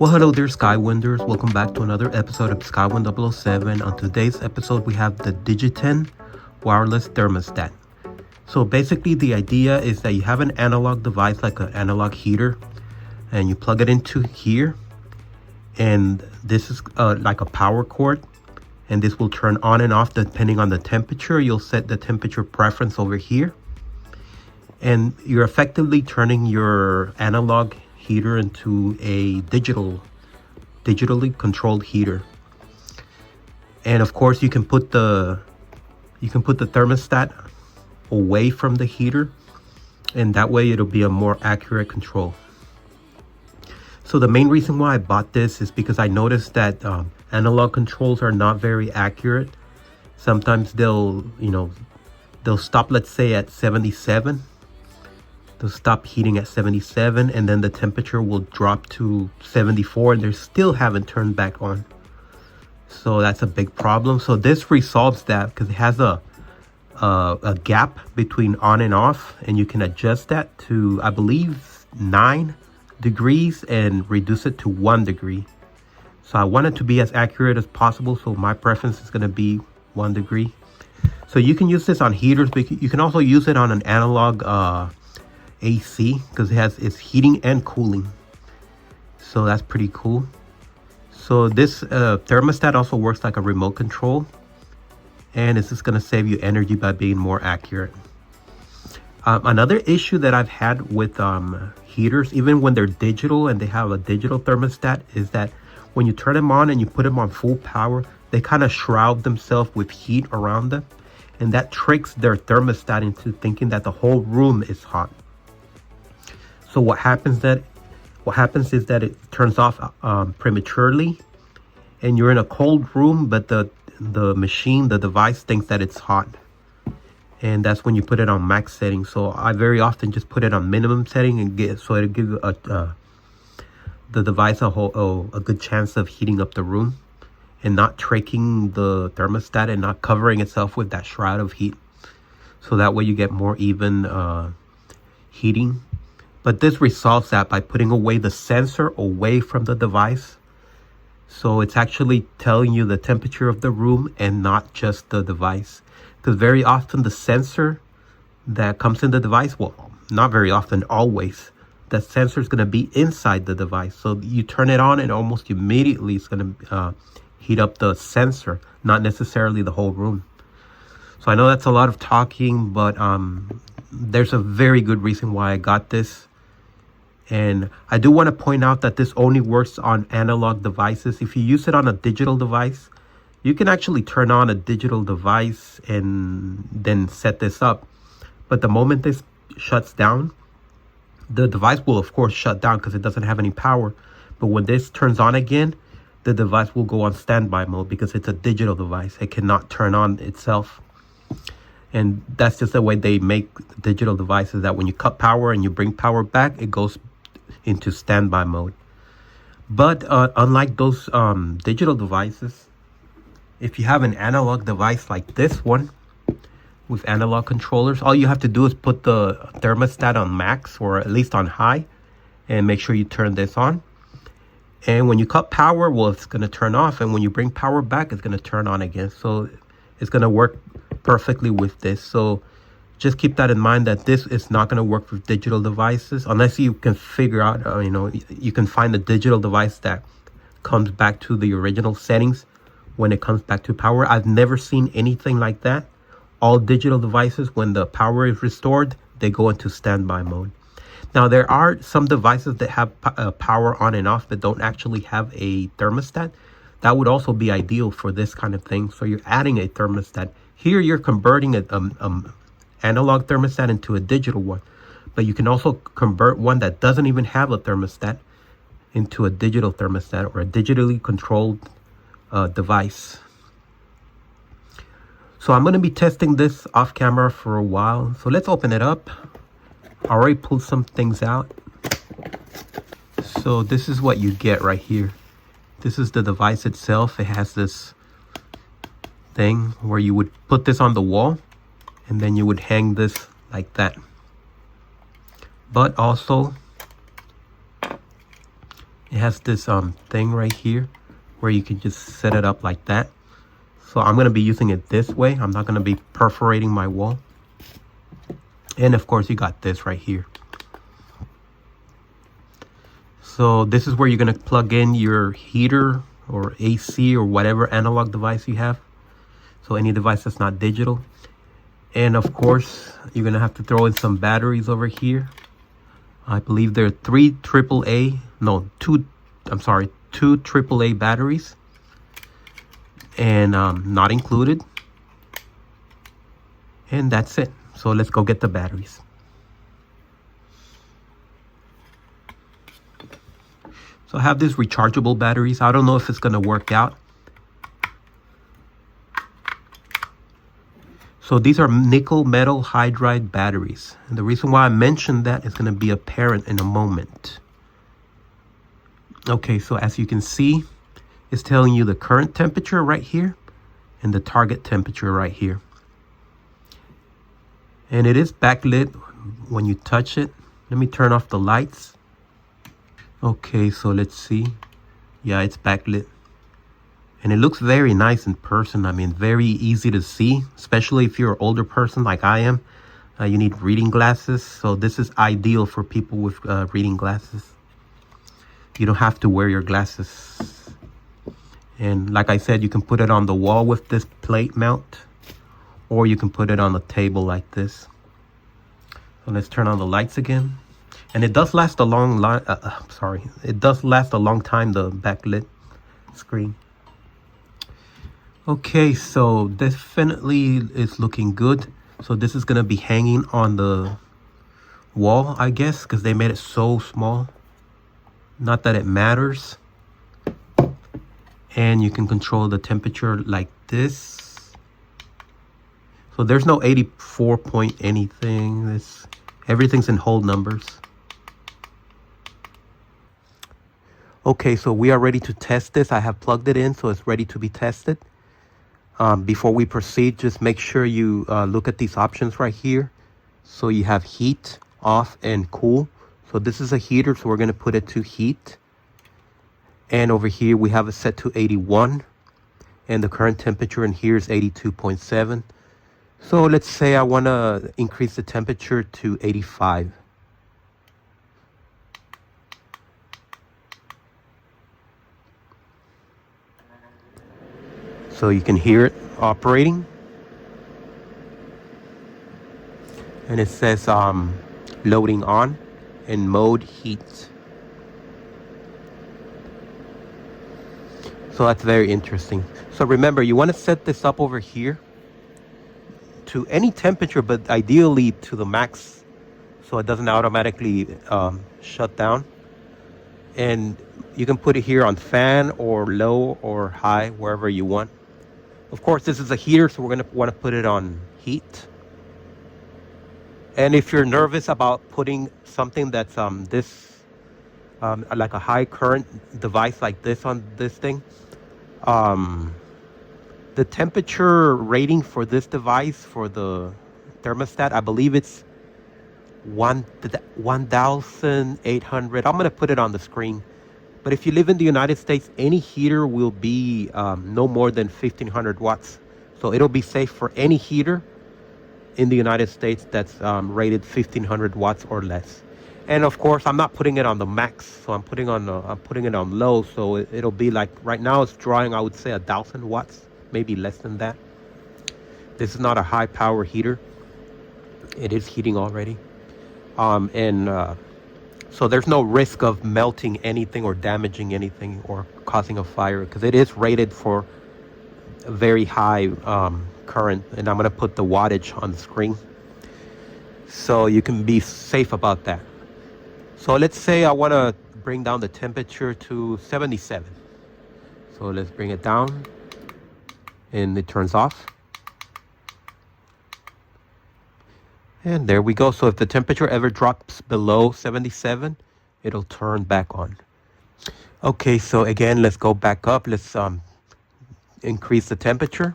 Well, hello there, Skywinders. Welcome back to another episode of Skywind 007. On today's episode, we have the Digiten wireless thermostat. So basically, the idea is that you have an analog device like an analog heater, and you plug it into here, and this is like a power cord, and this will turn on and off depending on the temperature. You'll set the temperature preference over here, and you're effectively turning your analog heater into a digitally controlled heater. And of course, you can put the thermostat away from the heater, and that way it'll be a more accurate control. So the main reason why I bought this is because I noticed that analog controls are not very accurate. Sometimes they'll stop, let's say at 77. They'll stop heating at 77, and then the temperature will drop to 74, and they still haven't turned back on. So that's a big problem. So this resolves that because it has a gap between on and off, and you can adjust that to, I believe, 9 degrees and reduce it to 1 degree. So I want it to be as accurate as possible, so my preference is going to be 1 degree. So you can use this on heaters, but you can also use it on an analog AC because it's heating and cooling. So that's pretty cool. So this thermostat also works like a remote control, and it's just going to save you energy by being more accurate. Another issue that I've had with heaters, even when they're digital and they have a digital thermostat, is that when you turn them on and you put them on full power, they kind of shroud themselves with heat around them, and that tricks their thermostat into thinking that the whole room is hot. So what happens is that it turns off prematurely, and you're in a cold room, but the device thinks that it's hot, and that's when you put it on max setting. So I very often just put it on minimum setting and it'll give the device a good chance of heating up the room and not tricking the thermostat and not covering itself with that shroud of heat. So that way you get more even heating. But this resolves that by putting away the sensor away from the device. So it's actually telling you the temperature of the room and not just the device. Because very often the sensor that comes in the device, well, not very often, always, the sensor is going to be inside the device. So you turn it on and almost immediately it's going to heat up the sensor, not necessarily the whole room. So I know that's a lot of talking, but there's a very good reason why I got this. And I do want to point out that this only works on analog devices. If you use it on a digital device, you can actually turn on a digital device and then set this up. But the moment this shuts down, the device will of course shut down because it doesn't have any power. But when this turns on again, the device will go on standby mode because it's a digital device. It cannot turn on itself. And that's just the way they make digital devices, that when you cut power and you bring power back, it goes into standby mode. But unlike those digital devices, if you have an analog device like this one with analog controllers, all you have to do is put the thermostat on max or at least on high and make sure you turn this on. And when you cut power, well, it's going to turn off, and when you bring power back, it's going to turn on again. So it's going to work perfectly with this. So just keep that in mind, that this is not going to work with digital devices unless you can figure out, you can find a digital device that comes back to the original settings when it comes back to power. I've never seen anything like that. All digital devices, when the power is restored, they go into standby mode. Now, there are some devices that have power on and off that don't actually have a thermostat. That would also be ideal for this kind of thing. So you're adding a thermostat. Here you're converting an analog thermostat into a digital one, but you can also convert one that doesn't even have a thermostat into a digital thermostat or a digitally controlled device. So I'm going to be testing this off camera for a while. So let's open it up. I already pulled some things out. So this is what you get right here. This is the device itself. It has this thing where you would put this on the wall, and then you would hang this like that. But also It has this thing right here where you can just set it up like that. So I'm going to be using it this way. I'm not going to be perforating my wall. And of course you got this right here. So this is where you're going to plug in your heater or AC or whatever analog device you have. So any device that's not digital. And of course you're going to have to throw in some batteries over here. I believe there are two AAA batteries. And not included. And that's it. So let's go get the batteries. So I have these rechargeable batteries. I don't know if it's going to work out. So these are nickel metal hydride batteries. And the reason why I mentioned that is going to be apparent in a moment. Okay, so as you can see, it's telling you the current temperature right here and the target temperature right here. And it is backlit when you touch it. Let me turn off the lights. Okay, so let's see. Yeah, it's backlit. And it looks very nice in person. I mean, very easy to see, especially if you're an older person like I am. You need reading glasses. So this is ideal for people with reading glasses. You don't have to wear your glasses. And like I said, you can put it on the wall with this plate mount. Or you can put it on the table like this. So let's turn on the lights again. And it does last a long it does last a long time, the backlit screen. Okay, so definitely it's looking good. So this is gonna be hanging on the wall, I guess, because they made it so small. Not that it matters. And you can control the temperature like this. So there's no 84 point anything. Everything's in whole numbers. Okay, so we are ready to test this. I have plugged it in, so it's ready to be tested. Before we proceed, just make sure you look at these options right here. So you have heat, off, and cool. So this is a heater, so we're going to put it to heat. And over here, we have it set to 81. And the current temperature in here is 82.7. So let's say I want to increase the temperature to 85. So you can hear it operating. And it says loading on in mode heat. So that's very interesting. So remember, you want to set this up over here to any temperature, but ideally to the max, so it doesn't automatically shut down. And you can put it here on fan or low or high, wherever you want. Of course, this is a heater, so we're going to want to put it on heat. And if you're nervous about putting something that's like a high current device like this on this thing, the temperature rating for this device, for the thermostat, I believe it's 1,800. I'm going to put it on the screen. But if you live in the United States, any heater will be no more than 1,500 watts. So it'll be safe for any heater in the United States that's rated 1,500 watts or less. And of course, I'm not putting it on the max, so I'm putting it on low. So it'll be like, right now it's drawing, I would say, 1,000 watts, maybe less than that. This is not a high power heater. It is heating already. So there's no risk of melting anything or damaging anything or causing a fire, because it is rated for a very high current. And I'm going to put the wattage on the screen so you can be safe about that. So let's say I want to bring down the temperature to 77. So let's bring it down, and it turns off. And there we go. So if the temperature ever drops below 77, it'll turn back on. Okay, so again, let's go back up. Let's increase the temperature.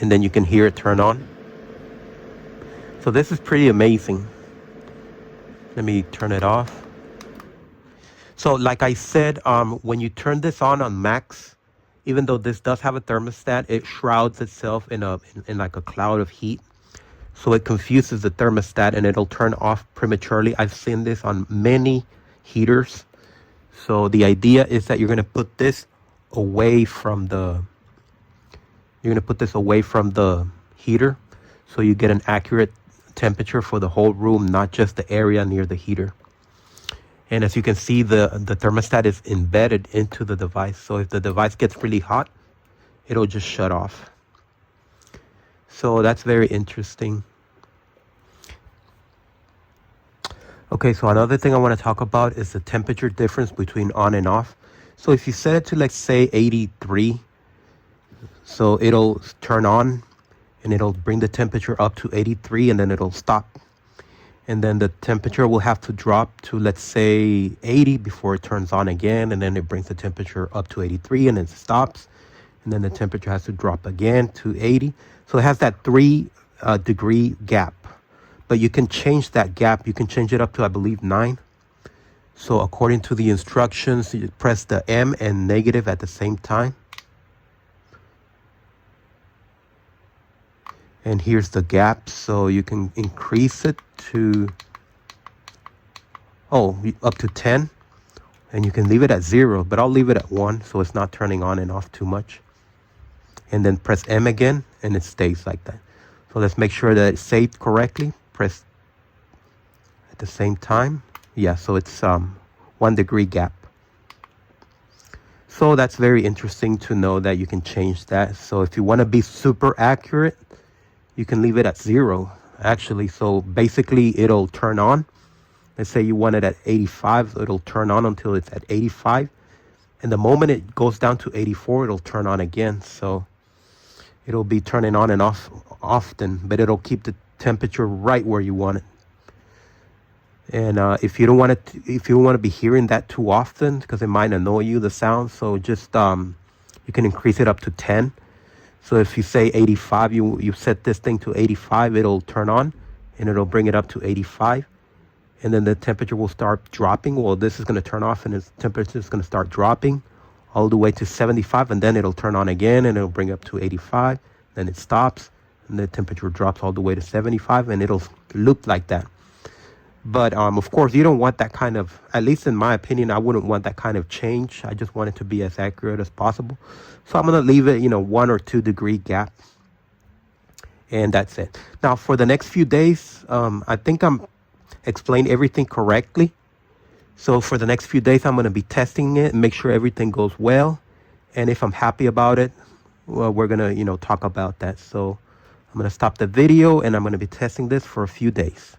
And then you can hear it turn on. So this is pretty amazing. Let me turn it off. So like I said, when you turn this on max, even though this does have a thermostat, it shrouds itself in like a cloud of heat. So it confuses the thermostat and it'll turn off prematurely. I've seen this on many heaters. So the idea is that you're going to put this away from the heater, so you get an accurate temperature for the whole room, not just the area near the heater. And as you can see, the thermostat is embedded into the device. So if the device gets really hot, it'll just shut off. So that's very interesting. Okay, so another thing I want to talk about is the temperature difference between on and off. So if you set it to, let's say, 83, so it'll turn on and it'll bring the temperature up to 83 and then it'll stop. And then the temperature will have to drop to, let's say, 80 before it turns on again. And then it brings the temperature up to 83 and then it stops. And then the temperature has to drop again to 80. So it has that 3 degree gap. But you can change that gap. You can change it up to, I believe, 9. So according to the instructions, you press the M and negative at the same time. And here's the gap, so you can increase it to, up to 10. And you can leave it at 0, but I'll leave it at 1 so it's not turning on and off too much. And then press M again, and it stays like that. So let's make sure that it's saved correctly. Press at the same time. Yeah, so it's 1 degree gap. So that's very interesting to know that you can change that. So if you want to be super accurate, you can leave it at 0, actually. So basically, it'll turn on. Let's say you want it at 85. It'll turn on until it's at 85. And the moment it goes down to 84, it'll turn on again. So it'll be turning on and off often, but it'll keep the temperature right where you want it. And if you don't want to be hearing that too often, because it might annoy you, the sound, so just you can increase it up to 10. So if you say 85, you set this thing to 85, it'll turn on and it'll bring it up to 85. And then the temperature will start dropping. Well, this is going to turn off and its temperature is going to start dropping all the way to 75. And then it'll turn on again and it'll bring up to 85. Then it stops and the temperature drops all the way to 75 and it'll loop like that. But of course, you don't want that kind of, at least in my opinion, I wouldn't want that kind of change. I just want it to be as accurate as possible. So I'm going to leave it, 1 or 2 degree gap. And that's it. Now, for the next few days, I think I'm explained everything correctly. So for the next few days, I'm going to be testing it and make sure everything goes well. And if I'm happy about it, well, we're going to, talk about that. So I'm going to stop the video and I'm going to be testing this for a few days.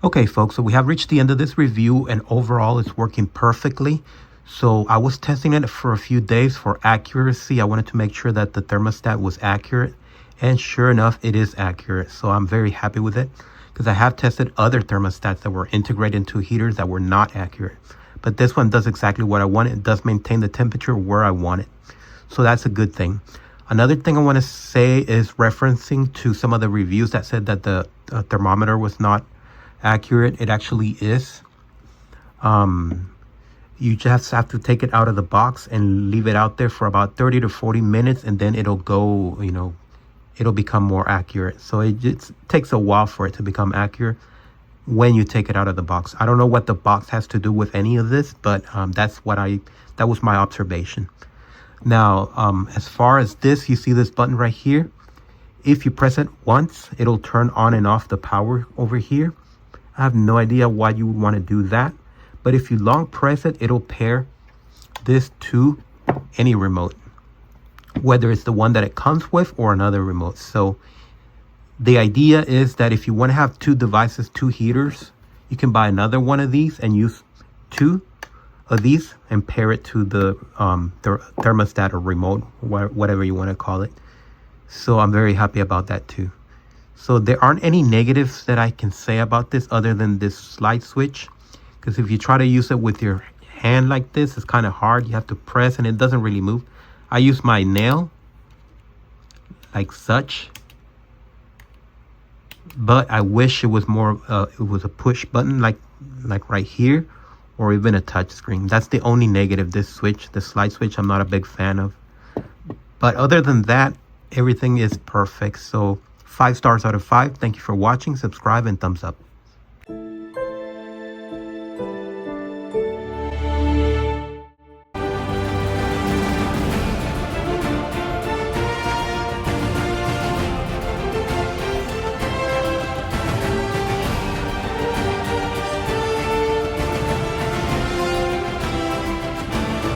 Okay, folks, so we have reached the end of this review and overall it's working perfectly. So I was testing it for a few days for accuracy. I wanted to make sure that the thermostat was accurate. And sure enough, it is accurate. So I'm very happy with it because I have tested other thermostats that were integrated into heaters that were not accurate. But this one does exactly what I want. It does maintain the temperature where I want it. So that's a good thing. Another thing I want to say is referencing to some of the reviews that said that the thermometer was not accurate. It actually is. You just have to take it out of the box and leave it out there for about 30 to 40 minutes and then it'll go, it'll become more accurate. So it just takes a while for it to become accurate when you take it out of the box. I don't know what the box has to do with any of this, but that was my observation. Now, as far as this, you see this button right here. If you press it once, it'll turn on and off the power over here. I have no idea why you would want to do that. But if you long press it, it'll pair this to any remote, whether it's the one that it comes with or another remote. So the idea is that if you want to have 2 devices, 2 heaters, you can buy another one of these and use 2 of these and pair it to the thermostat or remote, whatever you want to call it. So I'm very happy about that too. So there aren't any negatives that I can say about this other than this slide switch. Because if you try to use it with your hand like this, it's kind of hard. You have to press and it doesn't really move. I use my nail like such. but I wish it was more, it was a push button like right here, or even a touch screen. That's the only negative. This switch, the slide switch, I'm not a big fan of. But other than that, everything is perfect. So 5 stars out of 5. Thank you for watching. Subscribe and thumbs up.